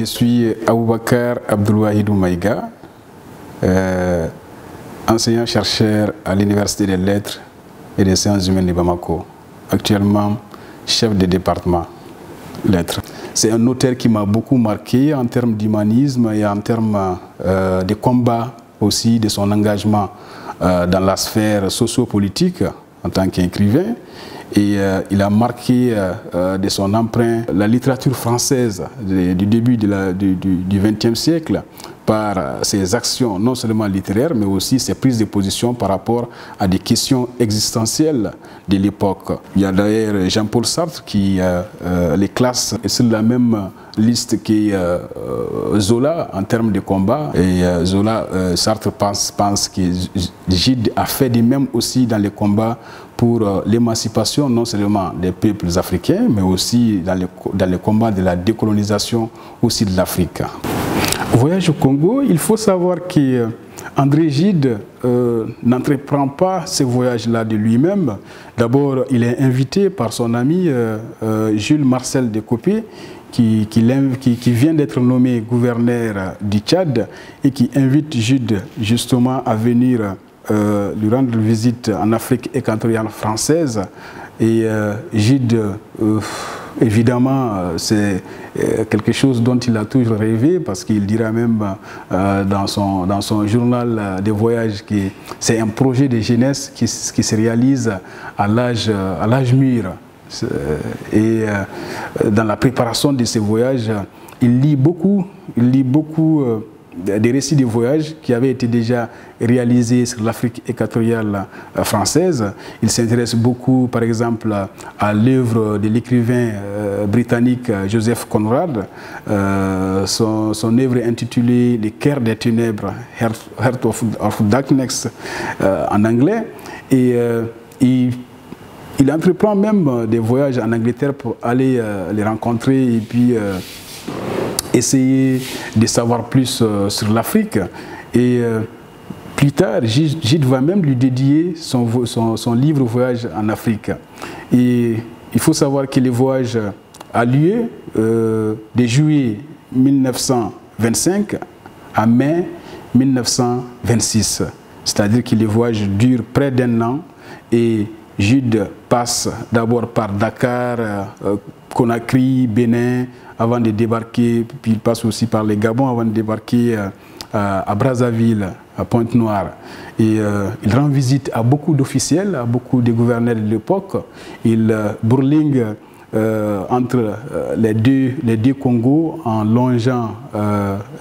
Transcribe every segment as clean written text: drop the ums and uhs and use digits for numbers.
suis Aboubakar Abdoulwahidou Maïga, enseignant-chercheur à l'Université des Lettres et des Sciences humaines de Bamako, actuellement chef de département Lettres. C'est un auteur qui m'a beaucoup marqué en termes d'humanisme et en termes de combat aussi, de son engagement dans la sphère socio-politique en tant qu'écrivain. Et il a marqué de son emprunt la littérature française du début du XXe siècle par ses actions non seulement littéraires mais aussi ses prises de position par rapport à des questions existentielles de l'époque. Il y a d'ailleurs Jean-Paul Sartre qui les classe sur la même liste que Zola en termes de combat. Et Sartre pense que Gide a fait de même aussi dans les combats pour l'émancipation non seulement des peuples africains, mais aussi dans les combats de la décolonisation aussi de l'Afrique. Voyage au Congo, il faut savoir que André Gide n'entreprend pas ce voyage-là de lui-même. D'abord, il est invité par son ami Jules Marcel Décopé, qui vient d'être nommé gouverneur du Tchad et qui invite Gide justement à venir lui rendre visite en Afrique équatoriale française. Et Gide, évidemment, c'est quelque chose dont il a toujours rêvé, parce qu'il dira même dans son journal de voyage que c'est un projet de jeunesse qui se réalise à l'âge mûr. Et dans la préparation de ces voyages, il lit beaucoup des récits de voyages qui avaient été déjà réalisés sur l'Afrique équatoriale française. Il s'intéresse beaucoup, par exemple, à l'œuvre de l'écrivain britannique Joseph Conrad, son œuvre intitulée Les Cœurs des Ténèbres, Heart of Darkness en anglais. Et il entreprend même des voyages en Angleterre pour aller les rencontrer et puis essayer de savoir plus sur l'Afrique. Et plus tard, Gide va même lui dédier son livre Voyage en Afrique. Et il faut savoir que le voyage a lieu de juillet 1925 à mai 1926. C'est-à-dire que le voyage dure près d'1 an et Gide passe d'abord par Dakar, Conakry, Bénin, avant de débarquer, puis il passe aussi par les Gabon avant de débarquer à Brazzaville, à Pointe-Noire. Et il rend visite à beaucoup d'officiels, à beaucoup de gouverneurs de l'époque. Il bourlingue entre les deux Congos en longeant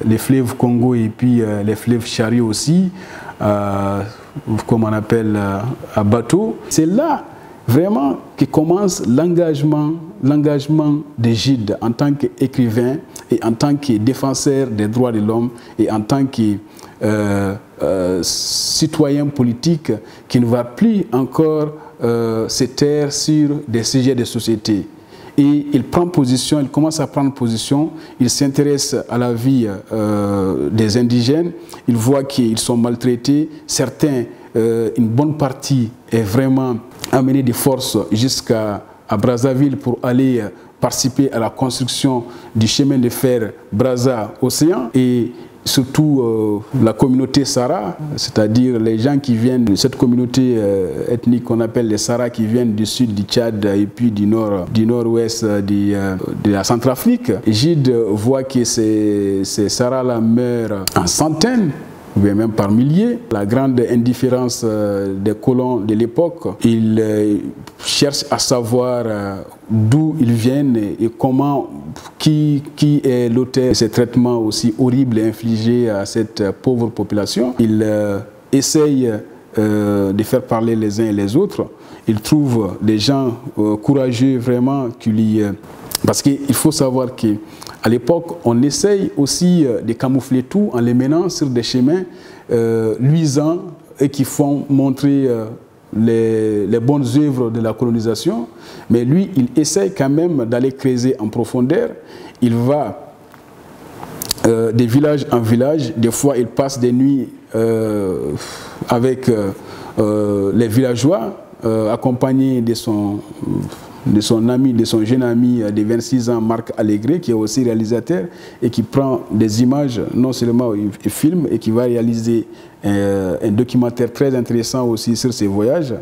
les fleuves Congo et puis les fleuves Chariot aussi, comme on appelle à bateau. C'est là vraiment que commence l'engagement de Gide en tant qu'écrivain et en tant que défenseur des droits de l'homme et en tant que citoyen politique qui ne va plus encore se taire sur des sujets de société. Et il prend position, il commence à prendre position, il s'intéresse à la vie des indigènes, il voit qu'ils sont maltraités, certains, une bonne partie est vraiment amenée de force jusqu'à Brazzaville pour aller participer à la construction du chemin de fer Brazza-Océan. Et surtout la communauté Sara, c'est-à-dire les gens qui viennent de cette communauté ethnique qu'on appelle les Sara, qui viennent du sud du Tchad et puis du nord-ouest de la Centrafrique. Gide voit que ces Sara-là meurent en centaines, ou bien même par milliers. La grande indifférence des colons de l'époque, ils cherchent à savoir d'où ils viennent et comment, qui est l'auteur de ces traitements aussi horribles infligés à cette pauvre population. Ils essayent de faire parler les uns et les autres. Ils trouvent des gens courageux vraiment qui lui... Parce qu'il faut savoir qu'à l'époque, on essaye aussi de camoufler tout en les menant sur des chemins luisants et qui font montrer les bonnes œuvres de la colonisation. Mais lui, il essaye quand même d'aller creuser en profondeur. Il va de village en village. Des fois, il passe des nuits avec les villageois, accompagné de de son ami, de son jeune ami de 26 ans, Marc Allégré, qui est aussi réalisateur et qui prend des images, non seulement il filme, et qui va réaliser un documentaire très intéressant aussi sur ses voyages.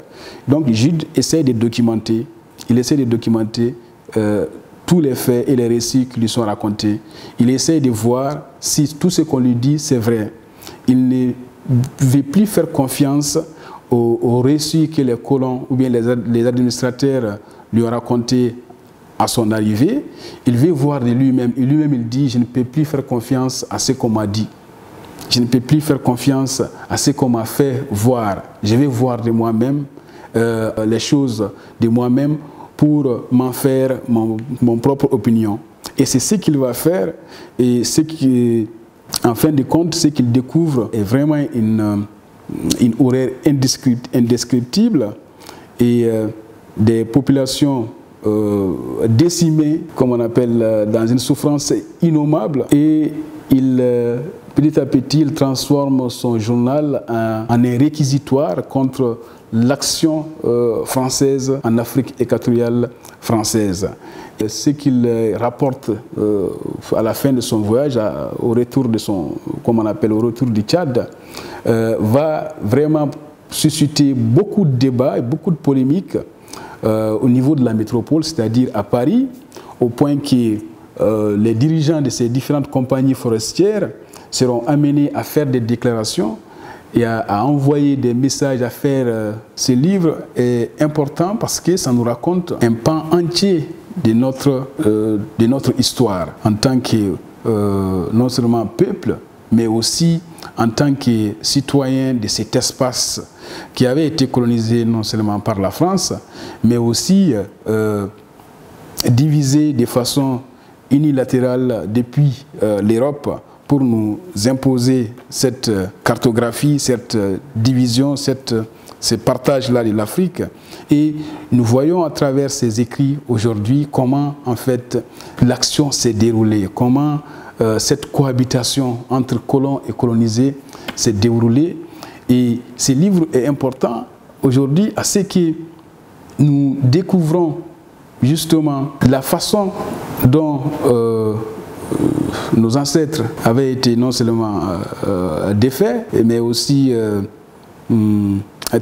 Donc Gide essaie de documenter, il essaie de documenter tous les faits et les récits qui lui sont racontés. Il essaie de voir si tout ce qu'on lui dit, c'est vrai. Il ne veut plus faire confiance aux récits que les colons ou bien les administrateurs lui ont racontés à son arrivée. Il veut voir de lui-même. Et lui-même, il dit, je ne peux plus faire confiance à ce qu'on m'a dit. Je ne peux plus faire confiance à ce qu'on m'a fait voir. Je vais voir de moi-même les choses de moi-même pour m'en faire mon propre opinion. Et c'est ce qu'il va faire. Et ce qui, en fin de compte, ce qu'il découvre est vraiment une horreur indescriptible et des populations décimées, comme on appelle, dans une souffrance innommable. Et petit à petit, il transforme son journal en un réquisitoire contre l'action française en Afrique équatoriale française. Ce qu'il rapporte à la fin de son voyage, au retour de son, comme on appelle, au retour du Tchad, va vraiment susciter beaucoup de débats et beaucoup de polémiques au niveau de la métropole, c'est-à-dire à Paris, au point que les dirigeants de ces différentes compagnies forestières seront amenés à faire des déclarations et à envoyer des messages, à faire ce livre est important parce que ça nous raconte un pan entier de notre histoire en tant que non seulement peuple, mais aussi en tant que citoyen de cet espace qui avait été colonisé non seulement par la France, mais aussi divisé de façon unilatérale depuis l'Europe pour nous imposer cette cartographie, cette division, ce partage-là de l'Afrique. Et nous voyons à travers ces écrits aujourd'hui comment en fait l'action s'est déroulée, comment cette cohabitation entre colons et colonisés s'est déroulée. Et ce livre est important aujourd'hui à ce que nous découvrons justement la façon dont nos ancêtres avaient été non seulement défaits, mais aussi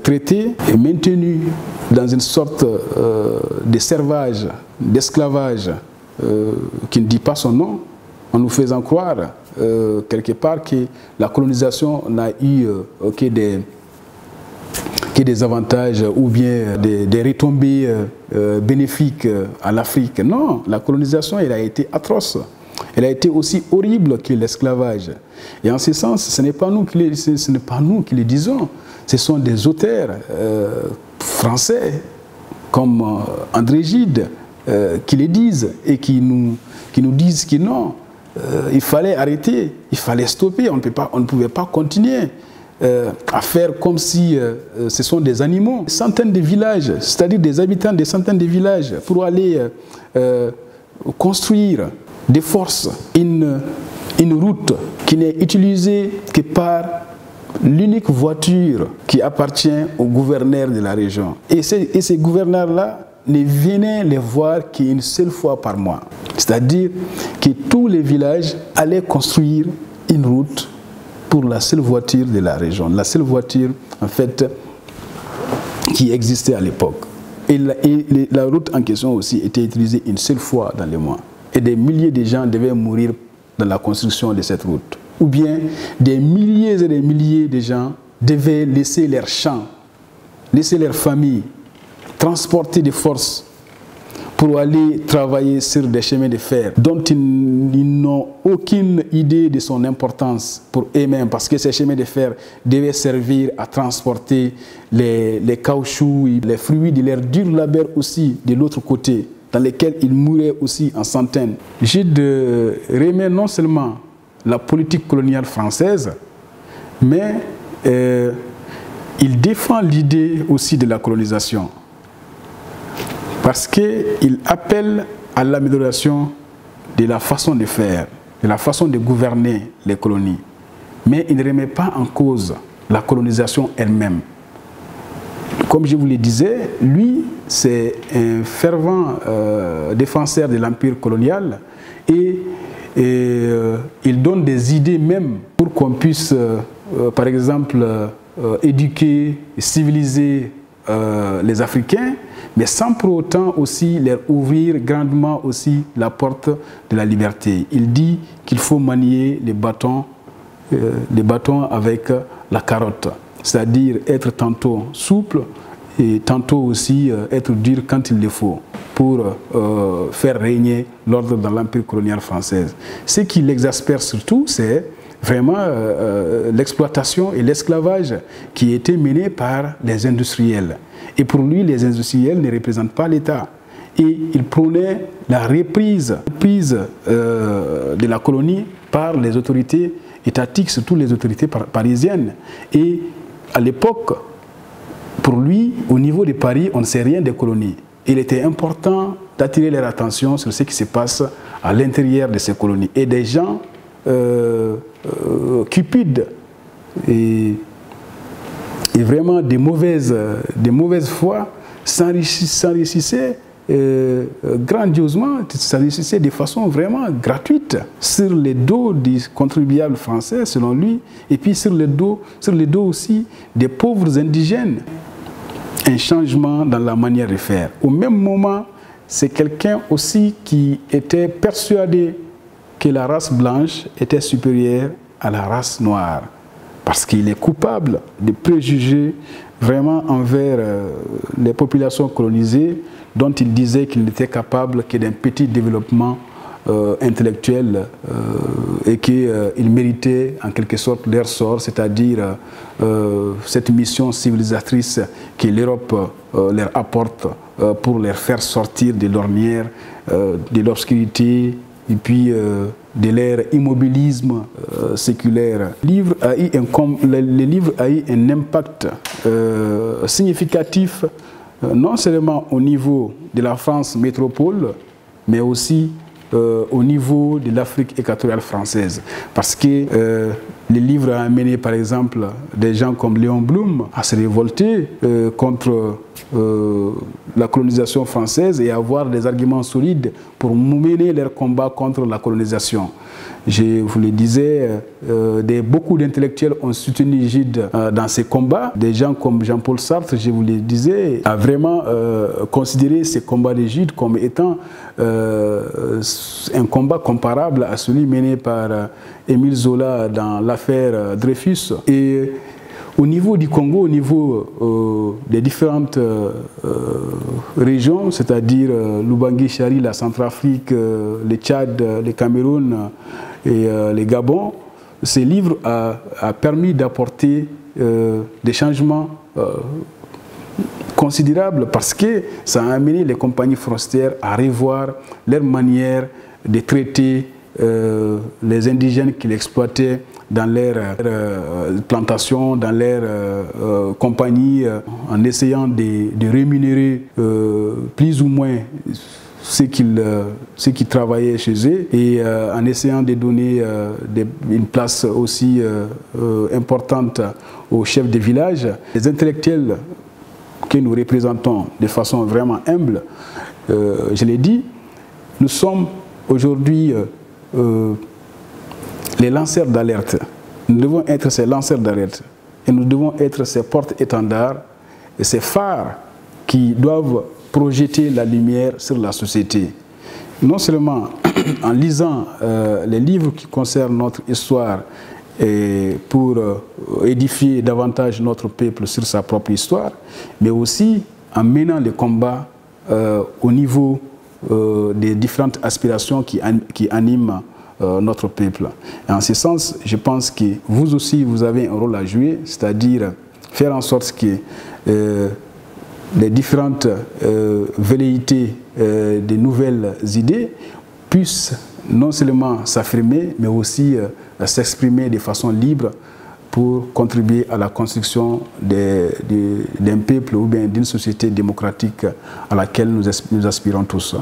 traités et maintenus dans une sorte de servage, d'esclavage qui ne dit pas son nom, en nous faisant croire quelque part que la colonisation n'a eu que des avantages ou bien des retombées bénéfiques à l'Afrique. Non, la colonisation elle a été atroce. Elle a été aussi horrible que l'esclavage. Et en ce sens, ce n'est pas nous qui le disons, ce sont des auteurs français comme André Gide qui le disent et qui nous disent que non, il fallait arrêter, il fallait stopper, on ne pouvait pas continuer à faire comme si ce sont des animaux. Centaines de villages, c'est-à-dire des habitants de centaines de villages pour aller construire des forces, une route qui n'est utilisée que par l'unique voiture qui appartient au gouverneur de la région. Et ces gouverneurs-là ne venaient les voir qu'une seule fois par mois. C'est-à-dire que tous les villages allaient construire une route pour la seule voiture de la région. La seule voiture, en fait, qui existait à l'époque. Et la route en question aussi était utilisée une seule fois dans le mois. Et des milliers de gens devaient mourir dans la construction de cette route. Ou bien des milliers et des milliers de gens devaient laisser leurs champs, laisser leurs familles, transporter des forces pour aller travailler sur des chemins de fer dont ils n'ont aucune idée de son importance pour eux-mêmes, parce que ces chemins de fer devaient servir à transporter les caoutchoucs, les fruits de leur dur labeur aussi de l'autre côté, dans lesquels ils mouraient aussi en centaines. Gide remet non seulement la politique coloniale française, mais il défend l'idée aussi de la colonisation. Parce qu'il appelle à l'amélioration de la façon de faire, de la façon de gouverner les colonies. Mais il ne remet pas en cause la colonisation elle-même. comme je vous le disais, lui, c'est un fervent défenseur de l'empire colonial et il donne des idées même pour qu'on puisse, par exemple, éduquer, civiliser les Africains, mais sans pour autant aussi leur ouvrir grandement aussi la porte de la liberté. Il dit qu'il faut manier les bâtons avec la carotte, c'est-à-dire être tantôt souple et tantôt aussi être dur quand il le faut pour faire régner l'ordre dans l'empire colonial français. Ce qui l'exaspère surtout, c'est vraiment l'exploitation et l'esclavage qui étaient menés par les industriels. Et pour lui, les industriels ne représentent pas l'État. Et il prônait la reprise de la colonie par les autorités étatiques, surtout les autorités parisiennes. Et à l'époque, pour lui, au niveau de Paris, on ne sait rien des colonies. Il était important d'attirer leur attention sur ce qui se passe à l'intérieur de ces colonies. Et des gens cupides et vraiment de mauvaise foi s'enrichissaient grandiosement, s'enrichissaient de façon vraiment gratuite sur les dos des contribuables français, selon lui, et puis sur les dos aussi des pauvres indigènes. Un changement dans la manière de faire. Au même moment, c'est quelqu'un aussi qui était persuadé que la race blanche était supérieure à la race noire, parce qu'il est coupable de préjugés vraiment envers les populations colonisées, dont il disait qu'il n'était capable que d'un petit développement intellectuel et qu'il méritait en quelque sorte leur sort, c'est-à-dire cette mission civilisatrice que l'Europe leur apporte pour les faire sortir de l'ornière, de l'obscurité et puis de leur immobilisme séculaire. Le livre a eu un impact significatif non seulement au niveau de la France métropole, mais aussi au niveau de l'Afrique équatoriale française. Parce que le livre a amené par exemple des gens comme Léon Blum à se révolter contre la colonisation française et à avoir des arguments solides pour mener leur combat contre la colonisation. Je vous le disais, beaucoup d'intellectuels ont soutenu Gide dans ces combats. Des gens comme Jean-Paul Sartre, je vous le disais, a vraiment considéré ces combats de Gide comme étant un combat comparable à celui mené par Émile Zola dans l'affaire Dreyfus. Et au niveau du Congo, au niveau des différentes régions, c'est-à-dire l'Ubangi-Chari, la Centrafrique, le Tchad, le Cameroun et le Gabon, ce livre a permis d'apporter des changements considérables parce que ça a amené les compagnies forestières à revoir leur manière de traiter les indigènes qui l'exploitaient dans leurs plantations, dans leurs compagnies, en essayant de rémunérer plus ou moins ceux qui travaillaient chez eux et en essayant de donner une place aussi importante aux chefs de village. Les intellectuels que nous représentons de façon vraiment humble, je l'ai dit, nous sommes aujourd'hui les lanceurs d'alerte. Nous devons être ces lanceurs d'alerte et nous devons être ces porte-étendards et ces phares qui doivent projeter la lumière sur la société. Non seulement en lisant les livres qui concernent notre histoire et pour édifier davantage notre peuple sur sa propre histoire, mais aussi en menant les combats au niveau des différentes aspirations qui animent notre peuple. Et en ce sens, je pense que vous aussi, vous avez un rôle à jouer, c'est-à-dire faire en sorte que les différentes velléités de nouvelles idées puissent non seulement s'affirmer, mais aussi s'exprimer de façon libre pour contribuer à la construction d'un peuple ou bien d'une société démocratique à laquelle nous aspirons tous.